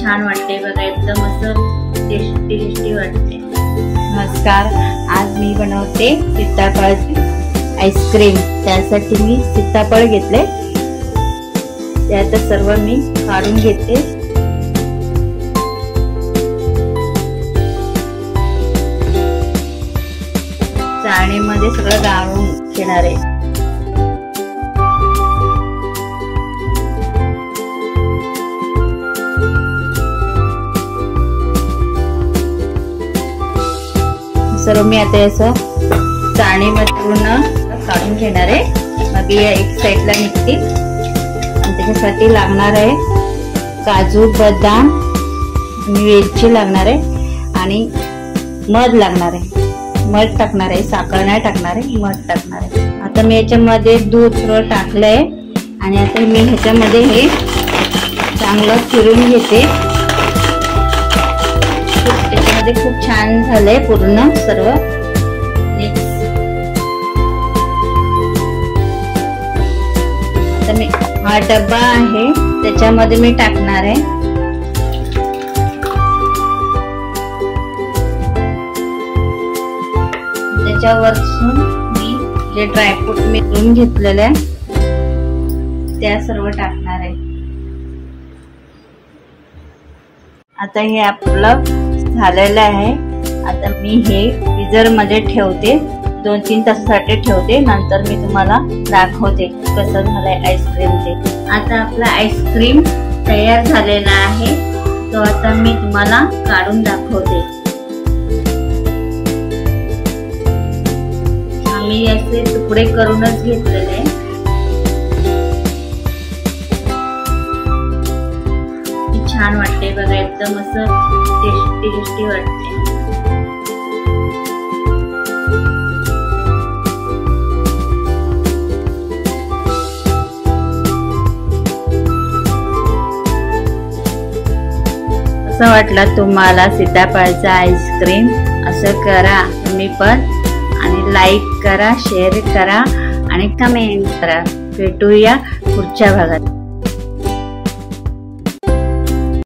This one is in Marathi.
छान वाटते बघा, एकदम असं टेस्टी टेस्टी वाटते। नमस्कार, आज मी बनवते सीताफळाची आईस्क्रीम। त्यासाठी मी सीताफळ घेतले, ते आता सर्व मी काढून घेते। चाळणीमध्ये सगळं गाळून घेणार आहे। सर्व मी आता असं चाळणीमध्ये पूर्ण काढून घेणार आहे। मग या एक साईडला निघतील आणि त्याच्यासाठी लागणार आहे काजू, बदाम आणि वेलची लागणार आहे आणि मध लागणार आहे। मध टाकणार आहे, साखर नाही टाकणार आहे, मध टाकणार आहे। आता मी याच्यामध्ये दूध थोडं टाकलंय आणि आता मी ह्याच्यामध्ये हे चांगलं फिरून घेते। त्याच्यामध्ये खूप छान झालंय पूर्ण सर्व। आता मी हा डब्बा आहे त्याच्यामध्ये मी टाकणार आहे। त्याच्यावरसून मी जे ड्रायफ्रूट मी करून घेतलेले आहे त्या सर्व टाकणार आहे। आता हे आपलं झालेलं आहे। आता मी हे फ्रीजर मध्ये ठेवते, 2-3 तासासाठी ठेवते, नंतर मी तुम्हाला दाखवते कसं झालंय आईस्क्रीम ते। आता आपला आईस्क्रीम तयार झालेला आहे, तो आता मी तुम्हाला काढून दाखवते। आम्ही असे तुकडे करूनच घेतलेले, छान वाटते बघा, एकदम असं टेस्टी टेस्टी वाटते। असं वाटलं तुम्हाला सीताफळाचा आईस्क्रीम, असं करा तुम्ही पण आणि लाईक करा, शेअर करा आणि कमेंट करा। भेटूया पुढच्या भागात।